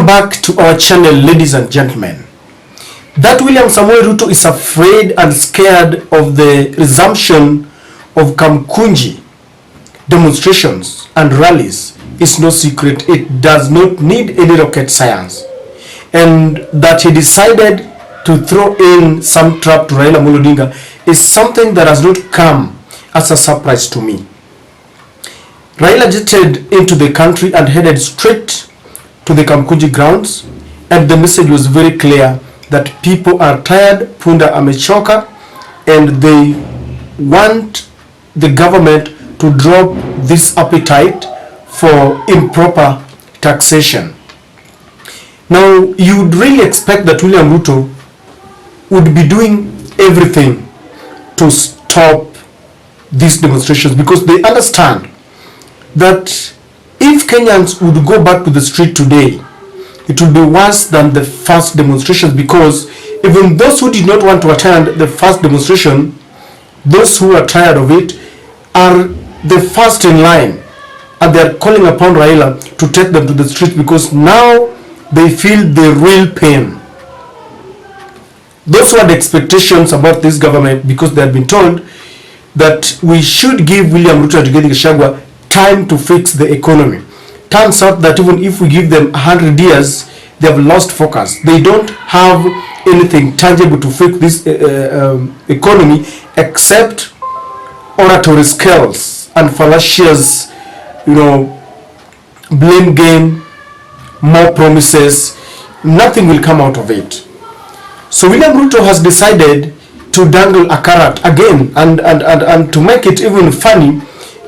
Welcome back to our channel, ladies and gentlemen. That William Samoei Ruto is afraid and scared of the resumption of Kamkunji demonstrations and rallies is no secret. It does not need any rocket science. And that he decided to throw in some trap to Raila Odinga is something that has not come as a surprise to me. Raila jetted into the country and headed straight to the Kamkunji grounds, and the message was very clear that people are tired, Punda amechoka, and they want the government to drop this appetite for improper taxation. Now, you would really expect that William Ruto would be doing everything to stop these demonstrations, because they understand that if Kenyans would go back to the street today, it would be worse than the first demonstrations, because even those who did not want to attend the first demonstration, those who are tired of it, are the first in line, and they are calling upon Raila to take them to the street, because now they feel the real pain. Those who had expectations about this government, because they had been told that we should give William Ruto and Rigathi Gachagua time to fix the economy. Turns out that even if we give them 100 years, they have lost focus. They don't have anything tangible to fix this economy except oratory skills and fallacious, blame game, more promises. Nothing will come out of it. So William Ruto has decided to dangle a carrot again, and to make it even funny,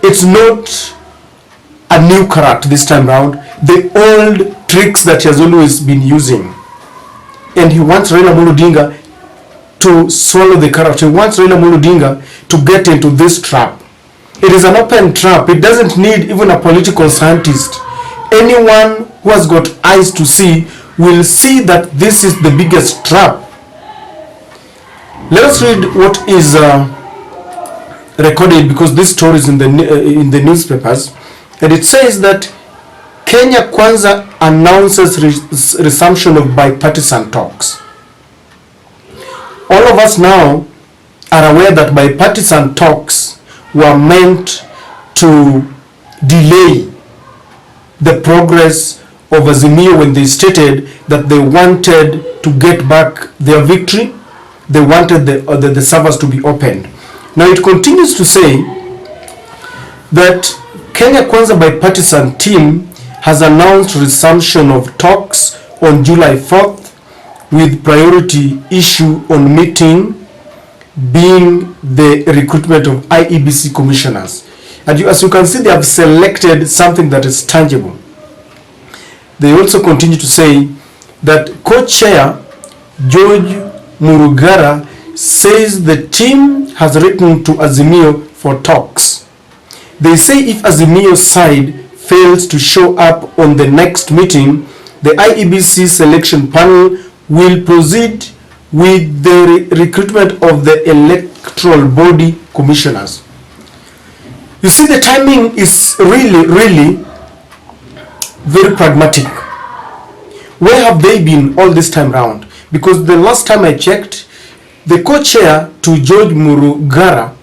it's not a new carrot this time round, the old tricks that he has always been using. And he wants Raila Odinga to swallow the carrot. He wants Raila Odinga to get into this trap. It is an open trap. It doesn't need even a political scientist. Anyone who has got eyes to see will see that this is the biggest trap. Let us read what is recorded, because this story is in the newspapers. And it says that Kenya Kwanza announces resumption of bipartisan talks. All of us now are aware that bipartisan talks were meant to delay the progress of Azimio when they stated that they wanted to get back their victory. They wanted the servers to be opened. Now it continues to say that Kenya Kwanza bipartisan team has announced resumption of talks on July 4th, with priority issue on meeting being the recruitment of IEBC commissioners. And as you can see, they have selected something that is tangible. They also continue to say that co-chair George Murugara says the team has written to Azimio for talks. They say if Azimio's side fails to show up on the next meeting, the IEBC selection panel will proceed with the recruitment of the electoral body commissioners. You see, the timing is really very pragmatic. Where have they been all this time round? Because the last time I checked, the co-chair to George Murugara,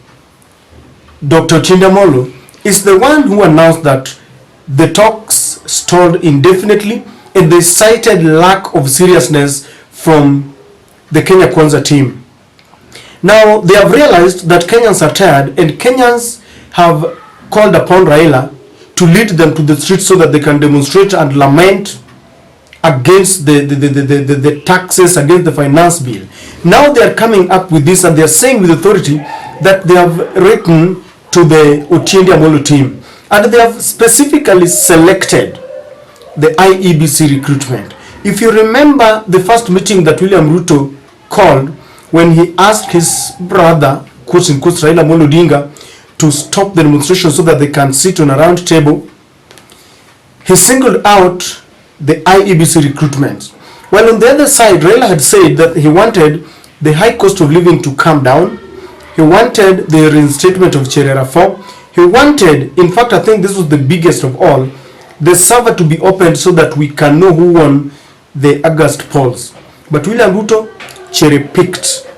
Dr. Tindamolo, is the one who announced that the talks stalled indefinitely, and they cited lack of seriousness from the Kenya Kwanza team. Now they have realized that Kenyans are tired, and Kenyans have called upon Raila to lead them to the streets so that they can demonstrate and lament against the taxes, against the finance bill. Now they are coming up with this, and they are saying with authority that they have written to the Otiende Amolo team, and they have specifically selected the IEBC recruitment. If you remember the first meeting that William Ruto called, when he asked his brother, quotes in quotes, Raila Odinga, to stop the demonstration so that they can sit on a round table, he singled out the IEBC recruitment. While on the other side, Raila had said that he wanted the high cost of living to come down. He wanted the reinstatement of Cherera 4. He wanted, in fact, I think this was the biggest of all, the server to be opened so that we can know who won the August polls. But William Ruto cherry-picked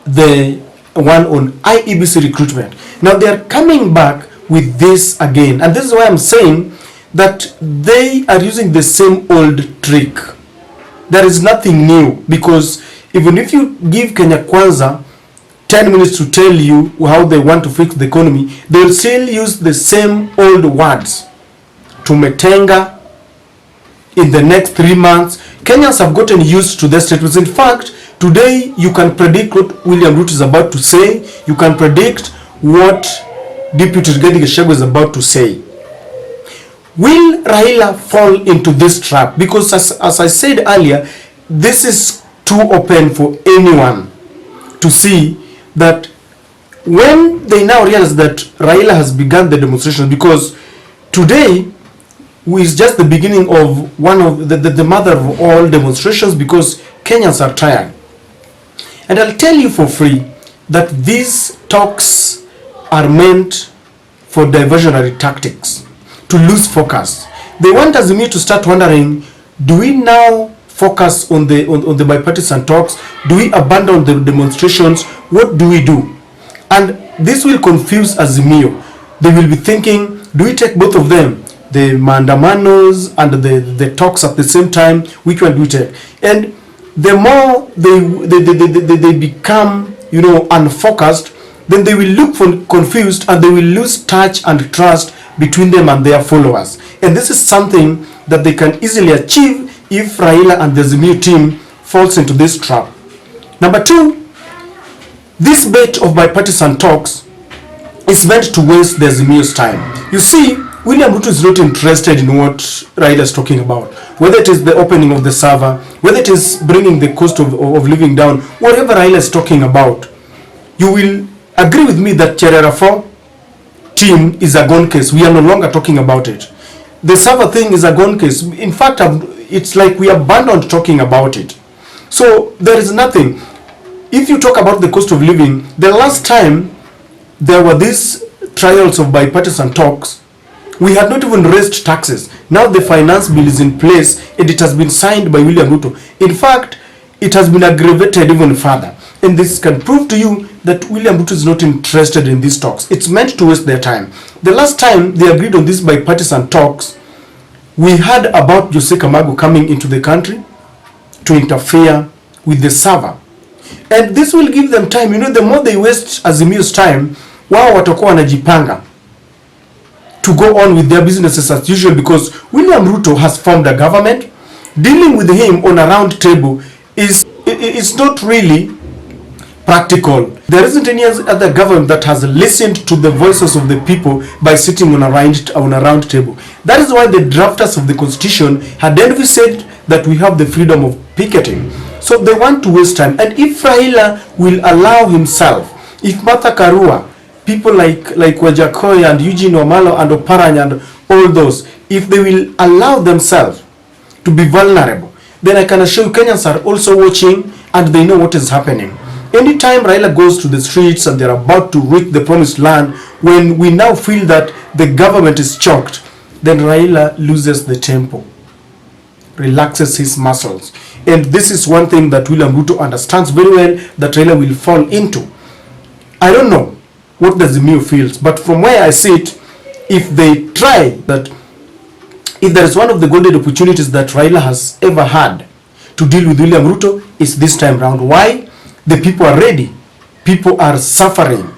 the one on IEBC recruitment. Now they are coming back with this again, and this is why I'm saying that they are using the same old trick. There is nothing new, because even if you give Kenya Kwanza 10 minutes to tell you how they want to fix the economy, they will still use the same old words. Tumetenga, in the next 3 months. Kenyans have gotten used to their statements. In fact, today you can predict what William Ruto is about to say. You can predict what Deputy Rigathi Gachagua is about to say. Will Raila fall into this trap? Because as I said earlier, this is too open for anyone to see that when they now realize that Raila has begun the demonstration, because today is just the beginning of one of the mother of all demonstrations, because Kenyans are tired. And I'll tell you for free that these talks are meant for diversionary tactics, to lose focus. They want Azimio to start wondering, do we now focus on the bipartisan talks? Do we abandon the demonstrations? What do we do? And this will confuse Azimio. They will be thinking, do we take both of them, the maandamanos and the talks at the same time? Which one do we take? And the more they become, you know, unfocused, then they will look for confused, and they will lose touch and trust between them and their followers. And this is something that they can easily achieve if Raila and the Azimio team falls into this trap. Number two, this bait of bipartisan talks is meant to waste the Azimio's time. You see, William Ruto is not interested in what Raila is talking about. Whether it is the opening of the server, whether it is bringing the cost of living down, whatever Raila is talking about, you will agree with me that Cherera 4 team is a gone case. We are no longer talking about it. The server thing is a gone case. In fact, it's like we abandoned talking about it. So there is nothing. If you talk about the cost of living, the last time there were these trials of bipartisan talks, we had not even raised taxes. Now the finance bill is in place and it has been signed by William Ruto. In fact, it has been aggravated even further. And this can prove to you that William Ruto is not interested in these talks. It's meant to waste their time. The last time they agreed on these bipartisan talks, we heard about Jose Kamago coming into the country to interfere with the server. And this will give them time. You know, the more they waste Azimio's time, wao watakuwa wanajipanga to go on with their businesses as usual, because William Ruto has formed a government. Dealing with him on a round table is not really practical. There isn't any other government that has listened to the voices of the people by sitting on a round table. That is why the drafters of the constitution had envisaged that we have the freedom of picketing. So they want to waste time. And if Raila will allow himself, if Martha Karua, people like Wajakoya and Eugene Wamalo and Oparanya and all those, if they will allow themselves to be vulnerable, then I can assure you Kenyans are also watching and they know what is happening. Anytime Raila goes to the streets and they're about to reach the promised land, when we now feel that the government is choked, then Raila loses the tempo, relaxes his muscles. And this is one thing that William Ruto understands very well that Raila will fall into. I don't know what the Azimio feels, but from where I see it, if they try that, if there is one of the golden opportunities that Raila has ever had to deal with William Ruto, is this time round. Why? The people are ready. People are suffering.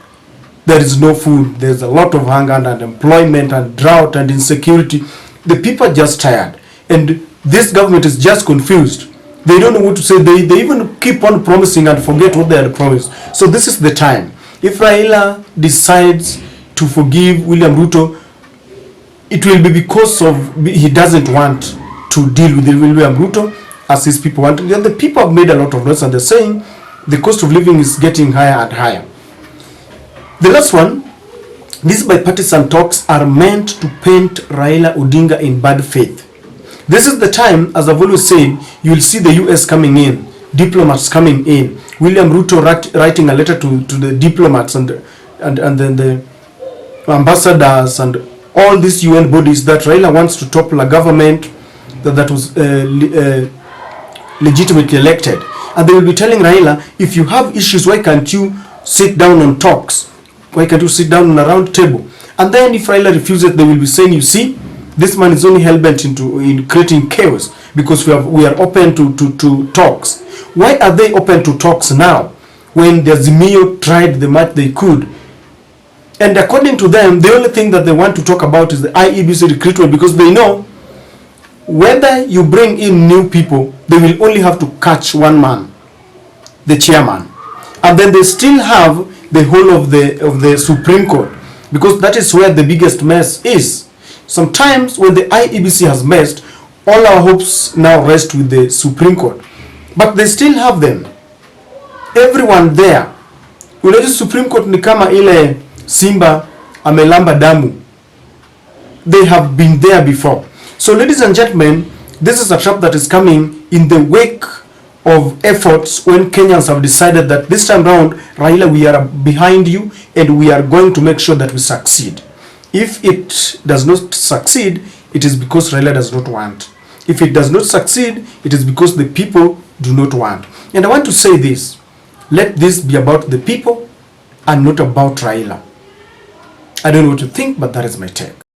There is no food. There's a lot of hunger and unemployment and drought and insecurity. The people are just tired. And this government is just confused. They don't know what to say. They even keep on promising and forget what they had promised. So this is the time. If Raila decides to forgive William Ruto, it will be because of he doesn't want to deal with William Ruto as his people want. And the people have made a lot of noise and they're saying the cost of living is getting higher and higher. The last one, these bipartisan talks are meant to paint Raila Odinga in bad faith. This is the time, as I've always said, you will see the US coming in, diplomats coming in, William Ruto writing a letter to the diplomats and then the ambassadors and all these UN bodies that Raila wants to topple a government that was legitimately elected. And they will be telling Raila, if you have issues, why can't you sit down on talks? Why can't you sit down on a round table? And then if Raila refuses, they will be saying, you see, this man is only hell-bent in creating chaos because we are open to talks. Why are they open to talks now when the Azimio tried the much they could? And according to them, the only thing that they want to talk about is the IEBC recruitment, because they know whether you bring in new people, they will only have to catch one man, the chairman. And then they still have the whole of the Supreme Court, because that is where the biggest mess is. Sometimes when the IEBC has messed, all our hopes now rest with the Supreme Court. But they still have them. Everyone there. Unajua Supreme Court ni kama ile simba amelamba damu. They have been there before. So ladies and gentlemen, this is a trap that is coming in the wake of efforts when Kenyans have decided that this time round, Raila, we are behind you and we are going to make sure that we succeed. If it does not succeed, it is because Raila does not want. If it does not succeed, it is because the people do not want. And I want to say this, let this be about the people and not about Raila. I don't know what you think, but that is my take.